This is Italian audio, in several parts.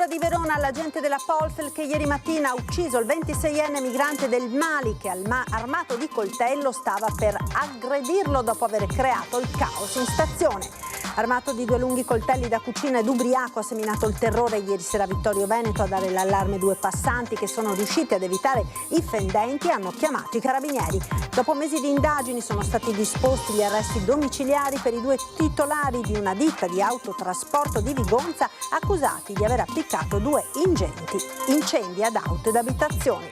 procura di Verona, l'agente della Polfel che ieri mattina ha ucciso il 26enne migrante del Mali che armato di coltello stava per aggredirlo dopo aver creato il caos in stazione. Armato di 2 lunghi coltelli da cucina ed ubriaco ha seminato il terrore ieri sera a Vittorio Veneto. A dare l'allarme 2 passanti che sono riusciti ad evitare i fendenti hanno chiamato i carabinieri. Dopo mesi di indagini sono stati disposti gli arresti domiciliari per i 2 titolari di una ditta di autotrasporto di Vigonza accusati di aver appiccato 2 ingenti incendi ad auto ed abitazioni.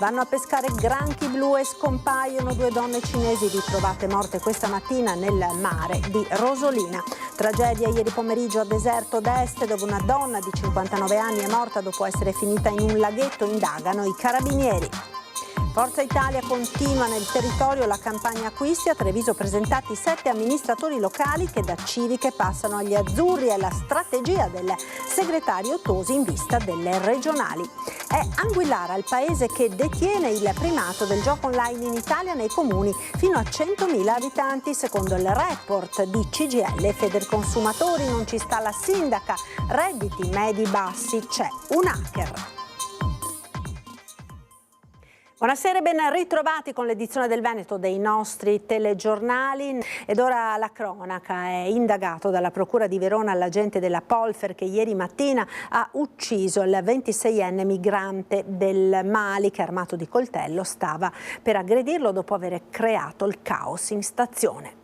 Vanno a pescare granchi blu e scompaiono 2 donne cinesi ritrovate morte questa mattina nel mare di Rosolina. Tragedia ieri pomeriggio a Deserto d'Este dove una donna di 59 anni è morta dopo essere finita in un laghetto, indagano i carabinieri. Forza Italia continua nel territorio la campagna acquisti. A Treviso presentati 7 amministratori locali che da civiche passano agli azzurri. È la strategia del segretario Tosi in vista delle regionali. È Anguillara il paese che detiene il primato del gioco online in Italia nei comuni fino a 100.000 abitanti. Secondo il report di CGIL e Federconsumatori non ci sta la sindaca, redditi medi bassi, c'è un hacker. Buonasera e ben ritrovati con l'edizione del Veneto dei nostri telegiornali. Ed ora la cronaca. È indagato dalla Procura di Verona l'agente della Polfer che ieri mattina ha ucciso il 26enne migrante del Mali che armato di coltello stava per aggredirlo dopo aver creato il caos in stazione.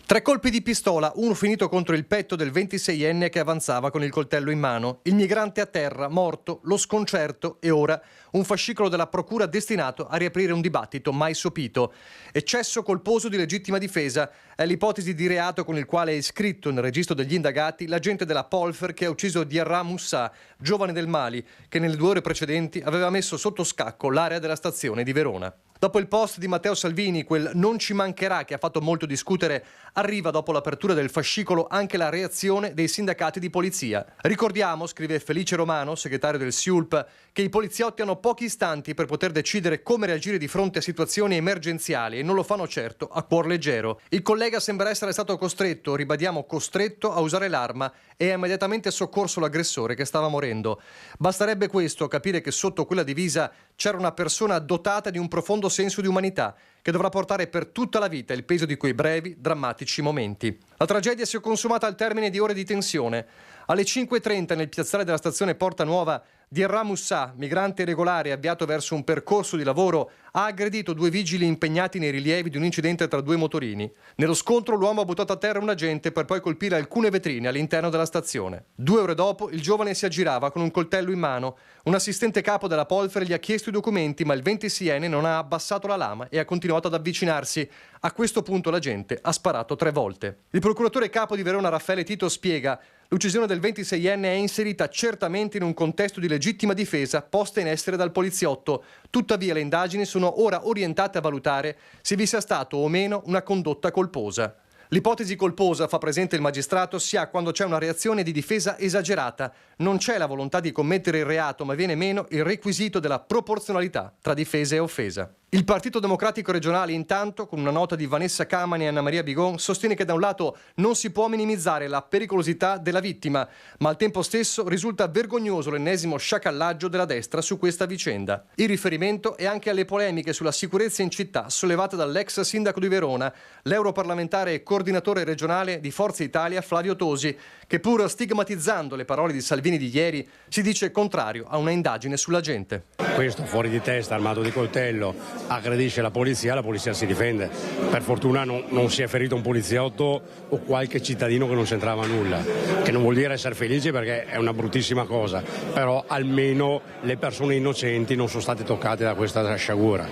3 colpi di pistola, uno finito contro il petto del 26enne che avanzava con il coltello in mano. Il migrante a terra, morto, lo sconcerto e ora un fascicolo della procura destinato a riaprire un dibattito mai sopito. Eccesso colposo di legittima difesa è l'ipotesi di reato con il quale è iscritto nel registro degli indagati l'agente della Polfer che ha ucciso Diarra Moussa, giovane del Mali, che nelle 2 ore precedenti aveva messo sotto scacco l'area della stazione di Verona. Dopo il post di Matteo Salvini, quel non ci mancherà che ha fatto molto discutere, arriva dopo l'apertura del fascicolo anche la reazione dei sindacati di polizia. Ricordiamo, scrive Felice Romano, segretario del SIULP, che i poliziotti hanno pochi istanti per poter decidere come reagire di fronte a situazioni emergenziali e non lo fanno certo a cuor leggero. Il collega sembra essere stato costretto, ribadiamo costretto, a usare l'arma e ha immediatamente soccorso l'aggressore che stava morendo. Basterebbe questo, capire che sotto quella divisa c'era una persona dotata di un profondo senso di umanità che dovrà portare per tutta la vita il peso di quei brevi, drammatici momenti. La tragedia si è consumata al termine di ore di tensione. Alle 5:30 nel piazzale della stazione Porta Nuova, Diarra Moussa, migrante irregolare avviato verso un percorso di lavoro, ha aggredito 2 vigili impegnati nei rilievi di un incidente tra 2 motorini. Nello scontro l'uomo ha buttato a terra un agente per poi colpire alcune vetrine all'interno della stazione. 2 ore dopo il giovane si aggirava con un coltello in mano. Un assistente capo della Polfer gli ha chiesto i documenti ma il 26enne non ha abbassato la lama e ha continuato ad avvicinarsi. A questo punto l'agente ha sparato 3 volte. Il procuratore capo di Verona Raffaele Tito spiega: l'uccisione del 26enne è inserita certamente in un contesto di legittima difesa posta in essere dal poliziotto. Tuttavia le indagini sono ora orientate a valutare se vi sia stato o meno una condotta colposa. L'ipotesi colposa, fa presente il magistrato, si ha quando c'è una reazione di difesa esagerata. Non c'è la volontà di commettere il reato, ma viene meno il requisito della proporzionalità tra difesa e offesa. Il Partito Democratico regionale, intanto, con una nota di Vanessa Camani e Anna Maria Bigon, sostiene che da un lato non si può minimizzare la pericolosità della vittima, ma al tempo stesso risulta vergognoso l'ennesimo sciacallaggio della destra su questa vicenda. Il riferimento è anche alle polemiche sulla sicurezza in città sollevate dall'ex sindaco di Verona, l'europarlamentare e coordinatore regionale di Forza Italia Flavio Tosi, che pur stigmatizzando le parole di Salvini di ieri, si dice contrario a una indagine sull'agente. Questo fuori di testa, armato di coltello, aggredisce la polizia si difende. Per fortuna non si è ferito un poliziotto o qualche cittadino che non c'entrava nulla, che non vuol dire essere felici perché è una bruttissima cosa, però almeno le persone innocenti non sono state toccate da questa sciagura.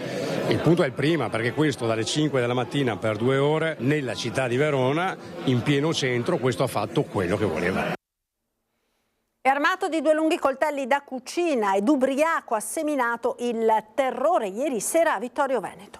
Il punto è il prima, perché questo dalle 5 della mattina per 2 ore nella città di Verona, in pieno centro, questo ha fatto quello che voleva. È armato di 2 lunghi coltelli da cucina ed ubriaco ha seminato il terrore ieri sera a Vittorio Veneto.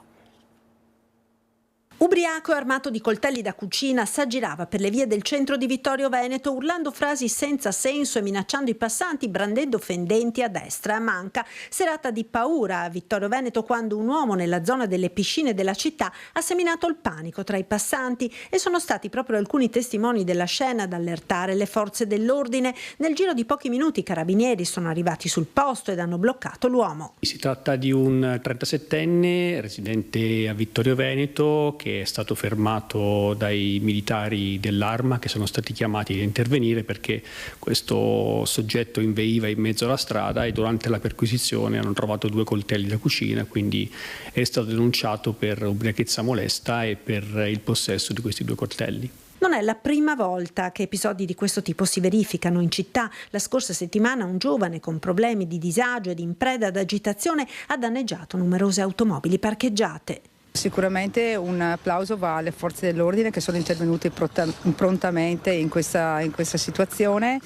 Ubriaco e armato di coltelli da cucina, s'aggirava per le vie del centro di Vittorio Veneto urlando frasi senza senso e minacciando i passanti, brandendo fendenti a destra e a manca. Serata di paura a Vittorio Veneto quando un uomo nella zona delle piscine della città ha seminato il panico tra i passanti e sono stati proprio alcuni testimoni della scena ad allertare le forze dell'ordine. Nel giro di pochi minuti i carabinieri sono arrivati sul posto ed hanno bloccato l'uomo. Si tratta di un 37enne residente a Vittorio Veneto che è stato fermato dai militari dell'Arma che sono stati chiamati ad intervenire perché questo soggetto inveiva in mezzo alla strada e durante la perquisizione hanno trovato 2 coltelli da cucina, quindi è stato denunciato per ubriachezza molesta e per il possesso di questi 2 coltelli. Non è la prima volta che episodi di questo tipo si verificano in città. La scorsa settimana un giovane con problemi di disagio ed in preda ad agitazione ha danneggiato numerose automobili parcheggiate. Sicuramente un applauso va alle forze dell'ordine che sono intervenute prontamente in questa situazione.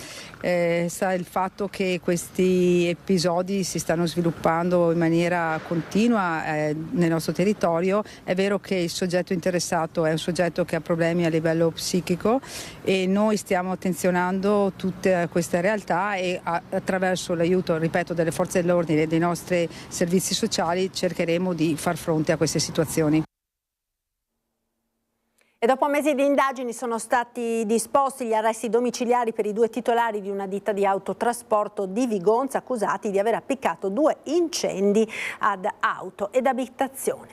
Sa il fatto che questi episodi si stanno sviluppando in maniera continua nel nostro territorio. È vero che il soggetto interessato è un soggetto che ha problemi a livello psichico e noi stiamo attenzionando tutte queste realtà e attraverso l'aiuto, ripeto, delle forze dell'ordine e dei nostri servizi sociali cercheremo di far fronte a queste situazioni. E dopo mesi di indagini sono stati disposti gli arresti domiciliari per i 2 titolari di una ditta di autotrasporto di Vigonza accusati di aver appiccato 2 incendi ad auto ed abitazioni.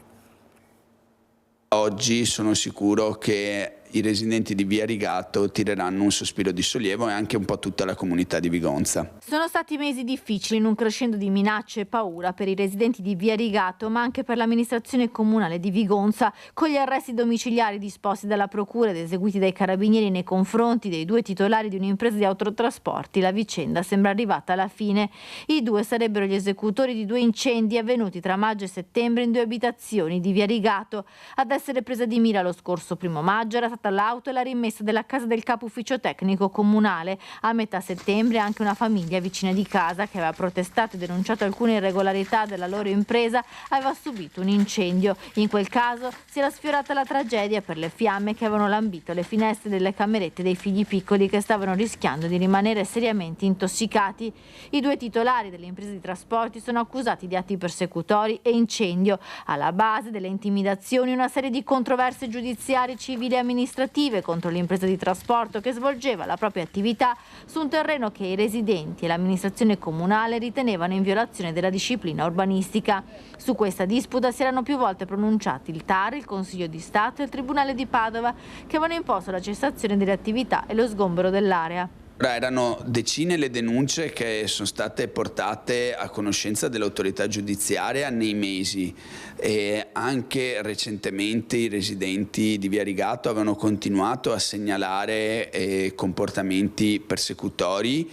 Oggi sono sicuro che i residenti di Via Rigato tireranno un sospiro di sollievo e anche un po' tutta la comunità di Vigonza. Sono stati mesi difficili in un crescendo di minacce e paura per i residenti di Via Rigato, ma anche per l'amministrazione comunale di Vigonza, con gli arresti domiciliari disposti dalla procura ed eseguiti dai carabinieri nei confronti dei 2 titolari di un'impresa di autotrasporti. La vicenda sembra arrivata alla fine. I 2 sarebbero gli esecutori di 2 incendi avvenuti tra maggio e settembre in 2 abitazioni di Via Rigato. Ad essere presa di mira lo scorso 1° maggio era l'auto e la rimessa della casa del capo ufficio tecnico comunale. A metà settembre anche una famiglia vicina di casa che aveva protestato e denunciato alcune irregolarità della loro impresa aveva subito un incendio. In quel caso si era sfiorata la tragedia per le fiamme che avevano lambito le finestre delle camerette dei figli piccoli che stavano rischiando di rimanere seriamente intossicati. I 2 titolari delle imprese di trasporti sono accusati di atti persecutori e incendio. Alla base delle intimidazioni una serie di controversie giudiziarie, civili e amministrative contro l'impresa di trasporto che svolgeva la propria attività su un terreno che i residenti e l'amministrazione comunale ritenevano in violazione della disciplina urbanistica. Su questa disputa si erano più volte pronunciati il TAR, il Consiglio di Stato e il Tribunale di Padova, che avevano imposto la cessazione delle attività e lo sgombero dell'area. Erano decine le denunce che sono state portate a conoscenza dell'autorità giudiziaria nei mesi e anche recentemente i residenti di Via Rigato avevano continuato a segnalare comportamenti persecutori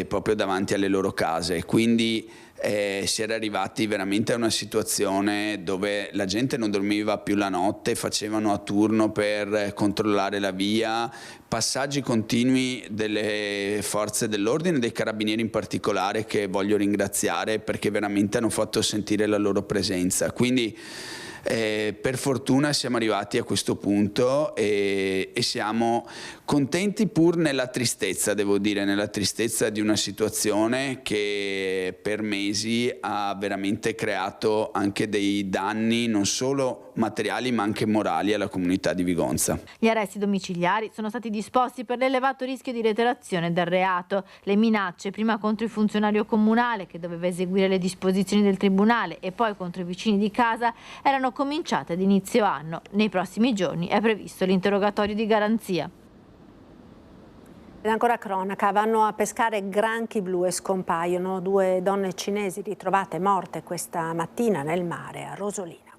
proprio davanti alle loro case. Quindi si era arrivati veramente a una situazione dove la gente non dormiva più la notte, facevano a turno per controllare la via, passaggi continui delle forze dell'ordine, dei carabinieri in particolare, che voglio ringraziare perché veramente hanno fatto sentire la loro presenza. Quindi per fortuna siamo arrivati a questo punto e siamo contenti pur nella tristezza, devo dire, nella tristezza di una situazione che per mesi ha veramente creato anche dei danni non solo materiali ma anche morali alla comunità di Vigonza. Gli arresti domiciliari sono stati disposti per l'elevato rischio di reiterazione del reato. Le minacce, prima contro il funzionario comunale che doveva eseguire le disposizioni del tribunale e poi contro i vicini di casa, erano cominciate ad inizio anno. Nei prossimi giorni è previsto l'interrogatorio di garanzia. Ed ancora cronaca, vanno a pescare granchi blu e scompaiono 2 donne cinesi ritrovate morte questa mattina nel mare a Rosolina.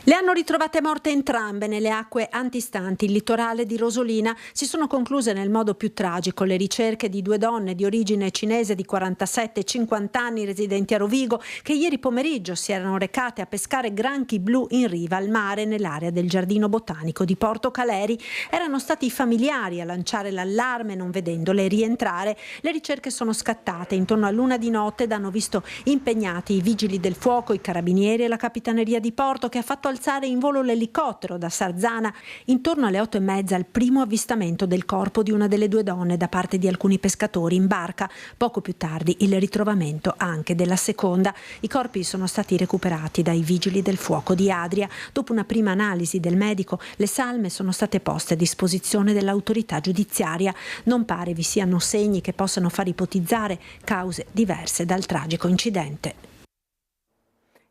Le hanno ritrovate morte entrambe nelle acque antistanti il litorale di Rosolina. Si sono concluse nel modo più tragico le ricerche di 2 donne di origine cinese di 47 e 50 anni residenti a Rovigo che ieri pomeriggio si erano recate a pescare granchi blu in riva al mare nell'area del giardino botanico di Porto Caleri. Erano stati i familiari a lanciare l'allarme non vedendole rientrare. Le ricerche sono scattate intorno all'1 di notte ed hanno visto impegnati i vigili del fuoco, i carabinieri e la capitaneria di Porto che ha fatto alzare in volo l'elicottero da Sarzana. Intorno alle 8:30 il primo avvistamento del corpo di una delle due donne da parte di alcuni pescatori in barca. Poco più tardi il ritrovamento anche della seconda. I corpi sono stati recuperati dai vigili del fuoco di Adria. Dopo una prima analisi del medico, le salme sono state poste a disposizione dell'autorità giudiziaria. Non pare vi siano segni che possano far ipotizzare cause diverse dal tragico incidente.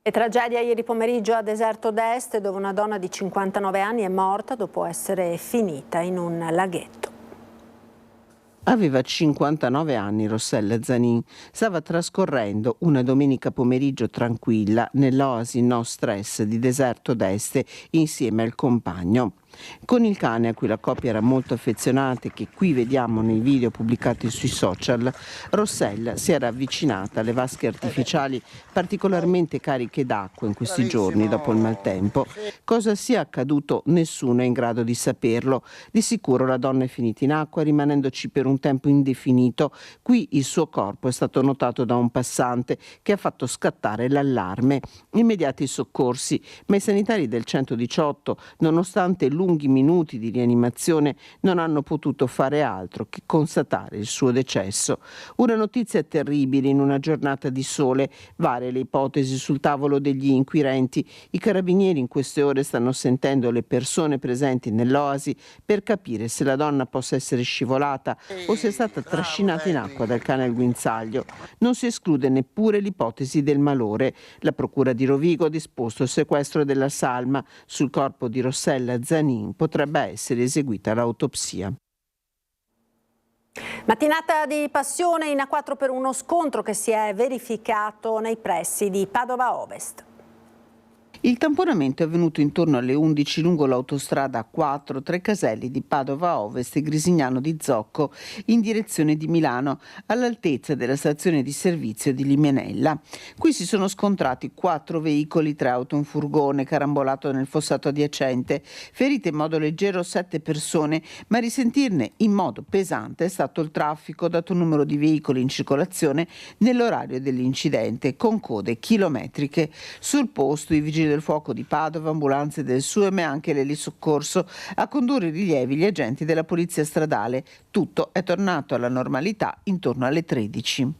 E tragedia ieri pomeriggio a Deserto d'Este, dove una donna di 59 anni è morta dopo essere finita in un laghetto. Aveva 59 anni Rossella Zanin, stava trascorrendo una domenica pomeriggio tranquilla nell'oasi no stress di Deserto d'Este insieme al compagno. Con il cane, a cui la coppia era molto affezionata e che qui vediamo nei video pubblicati sui social, Rossella si era avvicinata alle vasche artificiali particolarmente cariche d'acqua in questi giorni dopo il maltempo. Cosa sia accaduto nessuno è in grado di saperlo. Di sicuro la donna è finita in acqua rimanendoci per un tempo indefinito. Qui il suo corpo è stato notato da un passante che ha fatto scattare l'allarme. Immediati soccorsi, ma i sanitari del 118, nonostante lunghi minuti di rianimazione, non hanno potuto fare altro che constatare il suo decesso. Una notizia terribile in una giornata di sole. Varie le ipotesi sul tavolo degli inquirenti. I carabinieri in queste ore stanno sentendo le persone presenti nell'oasi per capire se la donna possa essere scivolata o se è stata trascinata in acqua dal cane al guinzaglio. Non si esclude neppure l'ipotesi del malore. La procura di Rovigo ha disposto il sequestro della salma. Sul corpo di Rossella Zanin potrebbe essere eseguita l'autopsia. Mattinata di passione in A4 per uno scontro che si è verificato nei pressi di Padova Ovest. Il tamponamento è avvenuto intorno alle 11 lungo l'autostrada A4 tra i caselli di Padova Ovest e Grisignano di Zocco in direzione di Milano, all'altezza della stazione di servizio di Limianella. Qui si sono scontrati 4 veicoli, 3 auto e un furgone carambolato nel fossato adiacente. Ferite in modo leggero 7 persone, ma a risentirne in modo pesante è stato il traffico, dato il numero di veicoli in circolazione nell'orario dell'incidente, con code chilometriche. Sul posto i vigili del fuoco di Padova, ambulanze del SUEM e anche l'elisoccorso. A condurre i rilievi gli agenti della polizia stradale. Tutto è tornato alla normalità intorno alle 13.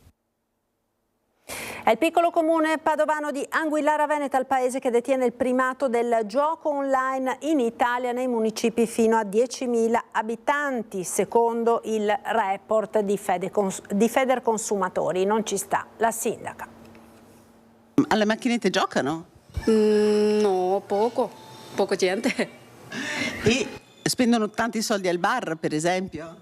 È il piccolo comune padovano di Anguillara Veneta il paese che detiene il primato del gioco online in Italia nei municipi fino a 10.000 abitanti, secondo il report di Federconsumatori. Non ci sta la sindaca. Alle macchinette giocano? No, poco gente. E spendono tanti soldi al bar, per esempio?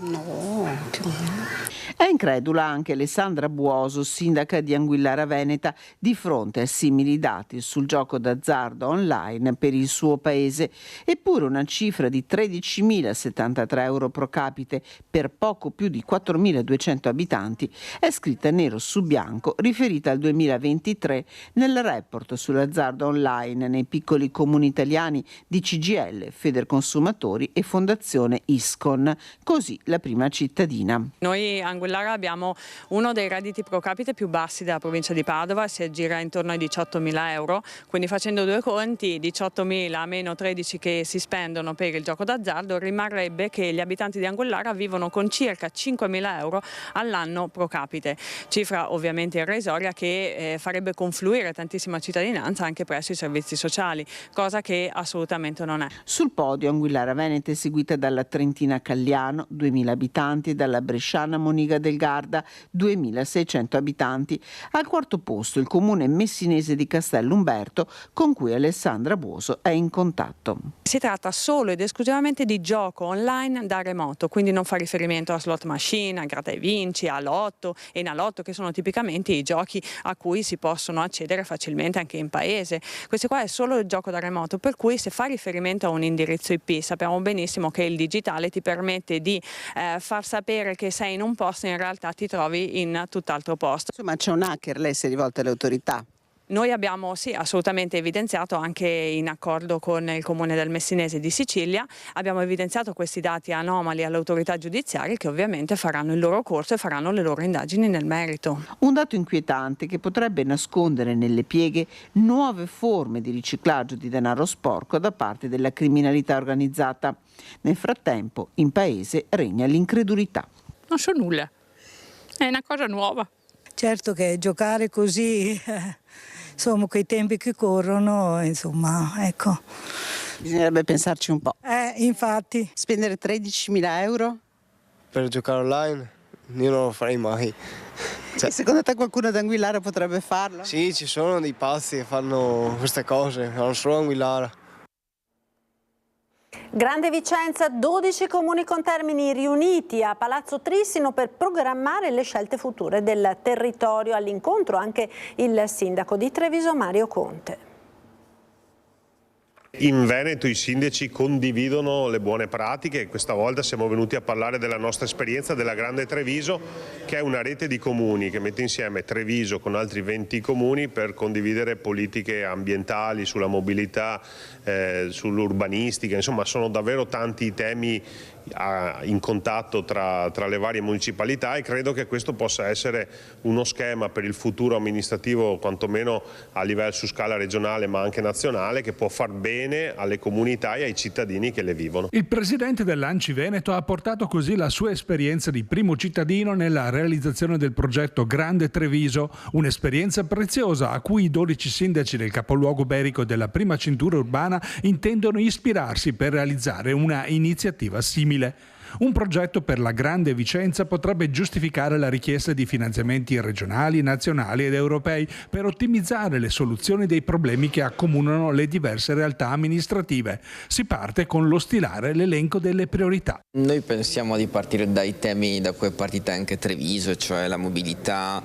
No, più o meno. È incredula anche Alessandra Buoso, sindaca di Anguillara Veneta, di fronte a simili dati sul gioco d'azzardo online per il suo paese. Eppure una cifra di 13.073 euro pro capite per poco più di 4.200 abitanti è scritta nero su bianco, riferita al 2023 nel report sull'azzardo online nei piccoli comuni italiani di CGIL, Federconsumatori e Fondazione Iscon. Così la prima cittadina. Noi Anguillara abbiamo uno dei redditi pro capite più bassi della provincia di Padova, si aggira intorno ai 18.000 euro, quindi facendo due conti, 18.000 meno 13 che si spendono per il gioco d'azzardo, rimarrebbe che gli abitanti di Anguillara vivono con circa 5.000 euro all'anno pro capite, cifra ovviamente irrisoria che farebbe confluire tantissima cittadinanza anche presso i servizi sociali, cosa che assolutamente non è. Sul podio Anguillara Veneta è seguita dalla trentina Cagliano, 2.000 abitanti, dalla bresciana Moniga del Garda, 2.600 abitanti. Al quarto posto il comune messinese di Castellumberto, con cui Alessandra Buoso è in contatto. Si tratta solo ed esclusivamente di gioco online da remoto, quindi non fa riferimento a slot machine, a gratta e vinci, a lotto e Nalotto, che sono tipicamente i giochi a cui si possono accedere facilmente anche in paese. Questo qua è solo il gioco da remoto, per cui se fa riferimento a un indirizzo IP sappiamo benissimo che il digitale ti permette di far sapere che sei in un posto e in realtà ti trovi in tutt'altro posto. Insomma c'è un hacker, lei si è rivolta alle autorità? Noi abbiamo assolutamente evidenziato, anche in accordo con il Comune del Messinese di Sicilia, abbiamo evidenziato questi dati anomali alle autorità giudiziarie che ovviamente faranno il loro corso e faranno le loro indagini nel merito. Un dato inquietante che potrebbe nascondere nelle pieghe nuove forme di riciclaggio di denaro sporco da parte della criminalità organizzata. Nel frattempo in paese regna l'incredulità. Non so nulla, è una cosa nuova. Certo che giocare così, insomma, coi tempi che corrono, insomma, ecco. Bisognerebbe pensarci un po'. Infatti. Spendere 13.000 euro? Per giocare online? Io non lo farei mai. E secondo te qualcuno ad Anguillara potrebbe farlo? Sì, ci sono dei pazzi che fanno queste cose, non solo Anguillara. Grande Vicenza, 12 comuni contermini riuniti a Palazzo Trissino per programmare le scelte future del territorio. All'incontro anche il sindaco di Treviso Mario Conte. In Veneto i sindaci condividono le buone pratiche e questa volta siamo venuti a parlare della nostra esperienza della Grande Treviso, che è una rete di comuni che mette insieme Treviso con altri 20 comuni per condividere politiche ambientali, sulla mobilità, sull'urbanistica, insomma sono davvero tanti i temi in contatto tra le varie municipalità e credo che questo possa essere uno schema per il futuro amministrativo, quantomeno a livello su scala regionale ma anche nazionale, che può far bene alle comunità e ai cittadini che le vivono. Il presidente dell'Anci Veneto ha portato così la sua esperienza di primo cittadino nella realizzazione del progetto Grande Treviso, un'esperienza preziosa a cui i 12 sindaci del capoluogo berico della prima cintura urbana intendono ispirarsi per realizzare una iniziativa simile. Un progetto per la Grande Vicenza potrebbe giustificare la richiesta di finanziamenti regionali, nazionali ed europei per ottimizzare le soluzioni dei problemi che accomunano le diverse realtà amministrative. Si parte con lo stilare l'elenco delle priorità. Noi pensiamo di partire dai temi da cui è partita anche Treviso, cioè la mobilità,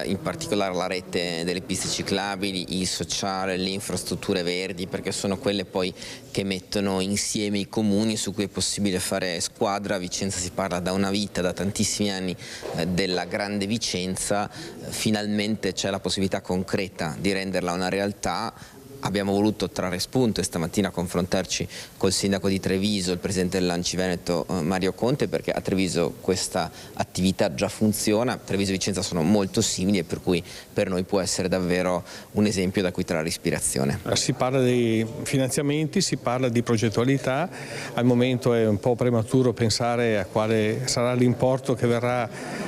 in particolare la rete delle piste ciclabili, il sociale, le infrastrutture verdi, perché sono quelle poi che mettono insieme i comuni su cui è possibile fare squadra. A Vicenza si parla da una vita, da tantissimi anni della Grande Vicenza, finalmente c'è la possibilità concreta di renderla una realtà. Abbiamo voluto trarre spunto e stamattina confrontarci col sindaco di Treviso, il presidente dell'Anci Veneto Mario Conte, perché a Treviso questa attività già funziona, Treviso e Vicenza sono molto simili e per cui per noi può essere davvero un esempio da cui trarre ispirazione. Si parla di finanziamenti, si parla di progettualità, al momento è un po' prematuro pensare a quale sarà l'importo che verrà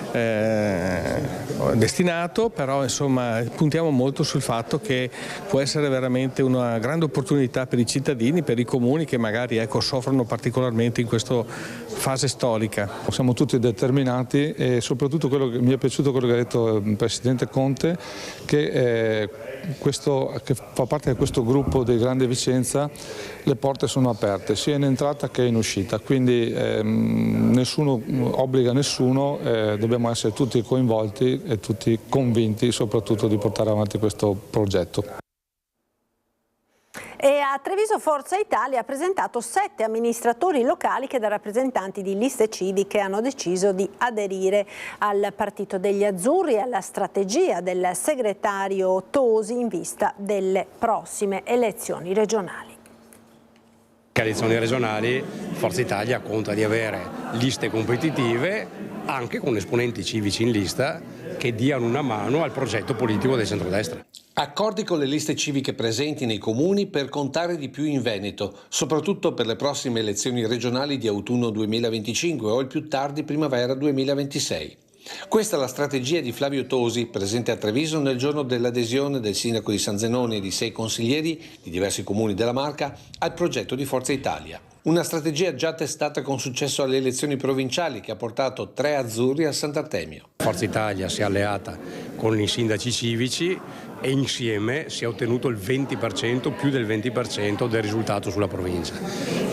destinato, però insomma puntiamo molto sul fatto che può essere veramente una grande opportunità per i cittadini, per i comuni che magari soffrono particolarmente in questa fase storica. Siamo tutti determinati e soprattutto quello che mi è piaciuto quello che ha detto il Presidente Conte, che fa parte di questo gruppo di Grande Vicenza, le porte sono aperte sia in entrata che in uscita, quindi nessuno obbliga nessuno, dobbiamo essere tutti coinvolti e tutti convinti soprattutto di portare avanti questo progetto. E a Treviso Forza Italia ha presentato 7 amministratori locali che da rappresentanti di liste civiche hanno deciso di aderire al Partito degli Azzurri e alla strategia del segretario Tosi in vista delle prossime elezioni regionali. Alle elezioni regionali Forza Italia conta di avere liste competitive anche con esponenti civici in lista che diano una mano al progetto politico del centrodestra. Accordi con le liste civiche presenti nei comuni per contare di più in Veneto, soprattutto per le prossime elezioni regionali di autunno 2025 o il più tardi primavera 2026. Questa è la strategia di Flavio Tosi, presente a Treviso nel giorno dell'adesione del sindaco di San Zenone e di 6 consiglieri di diversi comuni della Marca al progetto di Forza Italia. Una strategia già testata con successo alle elezioni provinciali che ha portato 3 azzurri a Sant'Artemio. Forza Italia si è alleata con i sindaci civici e insieme si è ottenuto il 20%, più del 20% del risultato sulla provincia.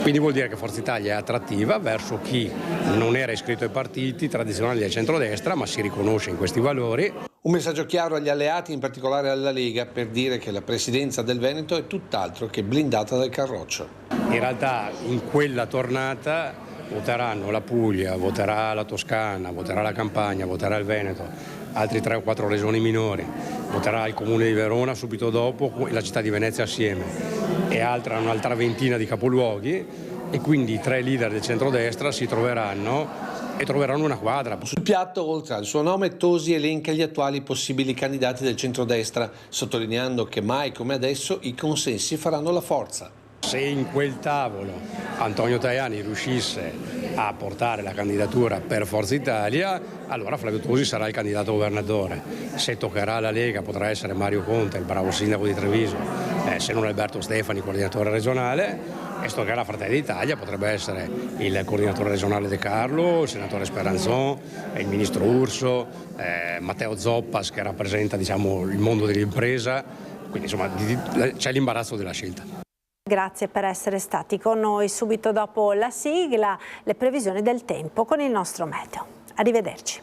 Quindi vuol dire che Forza Italia è attrattiva verso chi non era iscritto ai partiti tradizionali del centrodestra ma si riconosce in questi valori. Un messaggio chiaro agli alleati, in particolare alla Lega, per dire che la presidenza del Veneto è tutt'altro che blindata dal Carroccio. In realtà in quella tornata voteranno la Puglia, voterà la Toscana, voterà la Campania, voterà il Veneto, altri 3 o 4 regioni minori. voterà il Comune di Verona subito dopo e la città di Venezia assieme e un'altra ventina di capoluoghi, e quindi i 3 leader del centrodestra si troveranno e troveranno una quadra. Sul piatto, oltre al suo nome, Tosi elenca gli attuali possibili candidati del centrodestra, sottolineando che mai come adesso i consensi faranno la forza. Se in quel tavolo Antonio Tajani riuscisse a portare la candidatura per Forza Italia, allora Flavio Tosi sarà il candidato governatore. Se toccherà alla Lega potrà essere Mario Conte, il bravo sindaco di Treviso, se non Alberto Stefani, coordinatore regionale, e se toccherà Fratelli d'Italia potrebbe essere il coordinatore regionale De Carlo, il senatore Speranzon, il ministro Urso, Matteo Zoppas che rappresenta il mondo dell'impresa, quindi insomma c'è l'imbarazzo della scelta. Grazie per essere stati con noi. Subito dopo la sigla, le previsioni del tempo con il nostro meteo. Arrivederci.